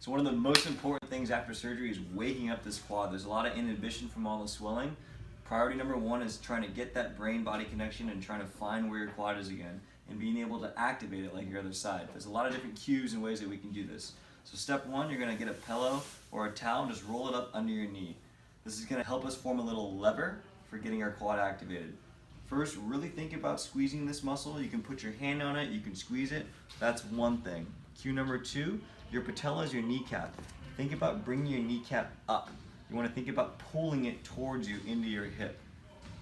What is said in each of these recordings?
So one of the most important things after surgery is waking up this quad. There's a lot of inhibition from all the swelling. Priority number one is trying to get that brain-body connection and trying to find where your quad is again and being able to activate it like your other side. There's a lot of different cues and ways that we can do this. So step one, you're gonna get a pillow or a towel and just roll it up under your knee. This is gonna help us form a little lever for getting our quad activated. First, really think about squeezing this muscle. You can put your hand on it, you can squeeze it. That's one thing. Cue number two, your patella is your kneecap. Think about bringing your kneecap up. You want to think about pulling it towards you into your hip.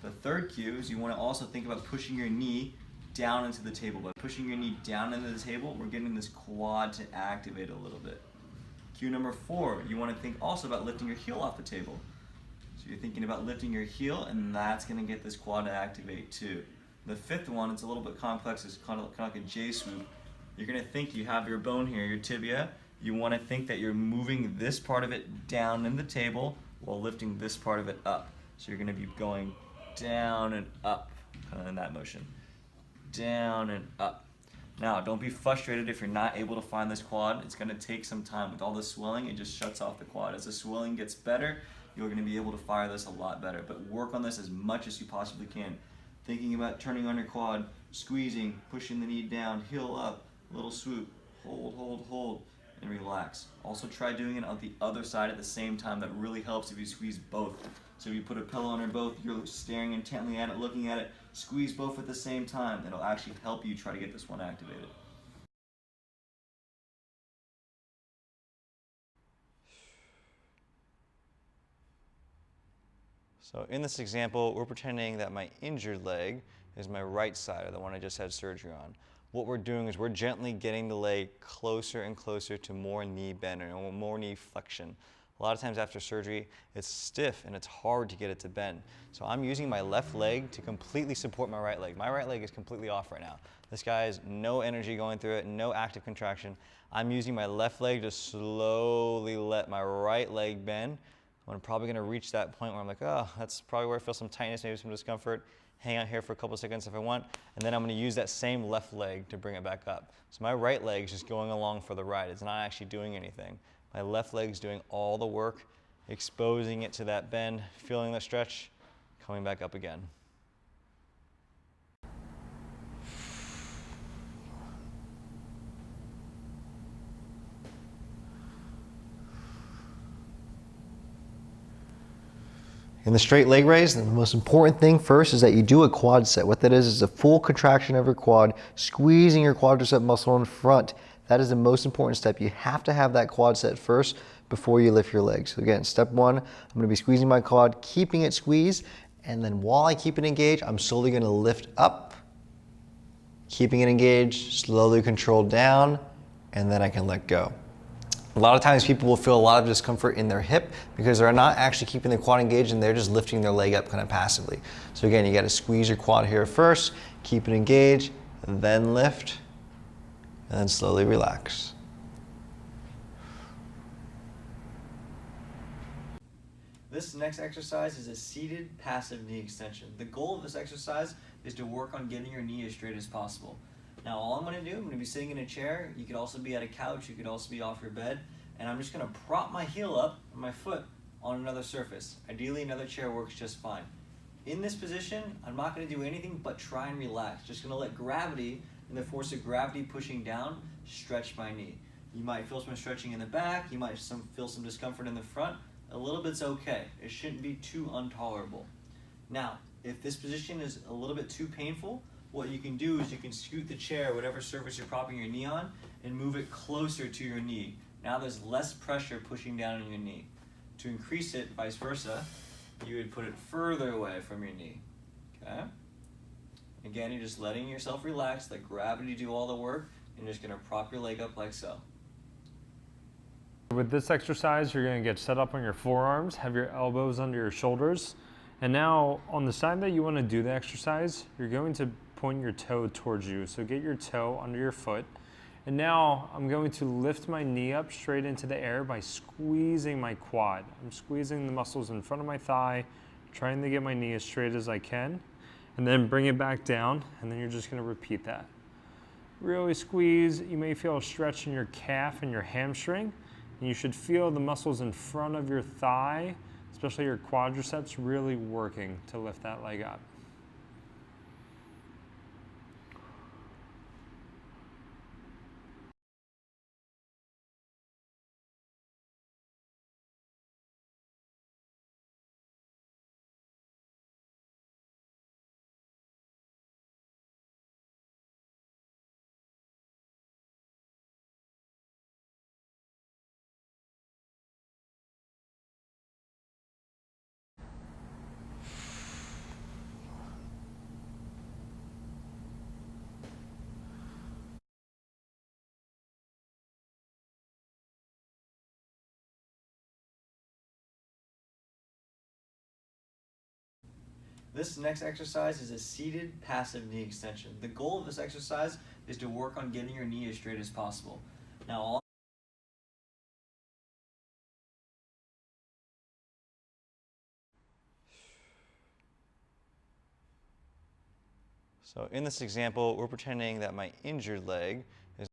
The third cue is you want to also think about pushing your knee down into the table. By pushing your knee down into the table, we're getting this quad to activate a little bit. Cue number four, you want to think also about lifting your heel off the table. So you're thinking about lifting your heel, and that's going to get this quad to activate too. The fifth one, it's a little bit complex, it's kind of like a J swoop. You're going to think you have your bone here, your tibia. You want to think that you're moving this part of it down in the table while lifting this part of it up. So you're going to be going down and up, kind of in that motion. Down and up. Now, don't be frustrated if you're not able to find this quad. It's going to take some time. With all the swelling, it just shuts off the quad. As the swelling gets better, you're going to be able to fire this a lot better. But work on this as much as you possibly can. Thinking about turning on your quad, squeezing, pushing the knee down, heel up, little swoop, hold, hold, hold, and relax. Also try doing it on the other side at the same time. That really helps if you squeeze both. So if you put a pillow under both, you're staring intently at it, looking at it, squeeze both at the same time. It'll actually help you try to get this one activated. So in this example, we're pretending that my injured leg is my right side, or the one I just had surgery on. What we're doing is we're gently getting the leg closer and closer to more knee bend or more knee flexion. A lot of times after surgery, it's stiff and it's hard to get it to bend. So I'm using my left leg to completely support my right leg. My right leg is completely off right now. This guy has no energy going through it, no active contraction. I'm using my left leg to slowly let my right leg bend. I'm probably going to reach that point where I'm like, oh, that's probably where I feel some tightness, maybe some discomfort. Hang out here for a couple seconds if I want, and then I'm going to use that same left leg to bring it back up. So my right leg is just going along for the ride. It's not actually doing anything. My left leg is doing all the work, exposing it to that bend, feeling the stretch, coming back up again. In the straight leg raise, the most important thing first is that you do a quad set. What that is a full contraction of your quad, squeezing your quadricep muscle in front. That is the most important step. You have to have that quad set first before you lift your legs. So again, step one, I'm gonna be squeezing my quad, keeping it squeezed, and then while I keep it engaged, I'm slowly gonna lift up, keeping it engaged, slowly control down, and then I can let go. A lot of times people will feel a lot of discomfort in their hip because they're not actually keeping the quad engaged and they're just lifting their leg up kind of passively. So again, you got to squeeze your quad here first, keep it engaged, then lift, and then slowly relax. This next exercise is a seated passive knee extension. The goal of this exercise is to work on getting your knee as straight as possible. Now all I'm going to do, I'm going to be sitting in a chair. You could also be at a couch, you could also be off your bed, and I'm just going to prop my heel up and my foot on another surface. Ideally another chair works just fine. In this position, I'm not going to do anything but try and relax. Just going to let gravity and the force of gravity pushing down stretch my knee. You might feel some stretching in the back, you might feel some discomfort in the front. A little bit's okay. It shouldn't be too intolerable. Now, if this position is a little bit too painful, what you can do is you can scoot the chair, whatever surface you're propping your knee on, and move it closer to your knee. Now there's less pressure pushing down on your knee. To increase it, vice versa, you would put it further away from your knee. Okay? Again, you're just letting yourself relax, let gravity do all the work, and you're just going to prop your leg up like so. With this exercise, you're going to get set up on your forearms, have your elbows under your shoulders, and now on the side that you want to do the exercise, you're going to point your toe towards you. So get your toe under your foot. And now I'm going to lift my knee up straight into the air by squeezing my quad. I'm squeezing the muscles in front of my thigh, trying to get my knee as straight as I can, and then bring it back down, and then you're just going to repeat that. Really squeeze. You may feel a stretch in your calf and your hamstring, And you should feel the muscles in front of your thigh, especially your quadriceps, really working to lift that leg up. This next exercise is a seated passive knee extension. The goal of this exercise is to work on getting your knee as straight as possible. Now, so in this example, we're pretending that my injured leg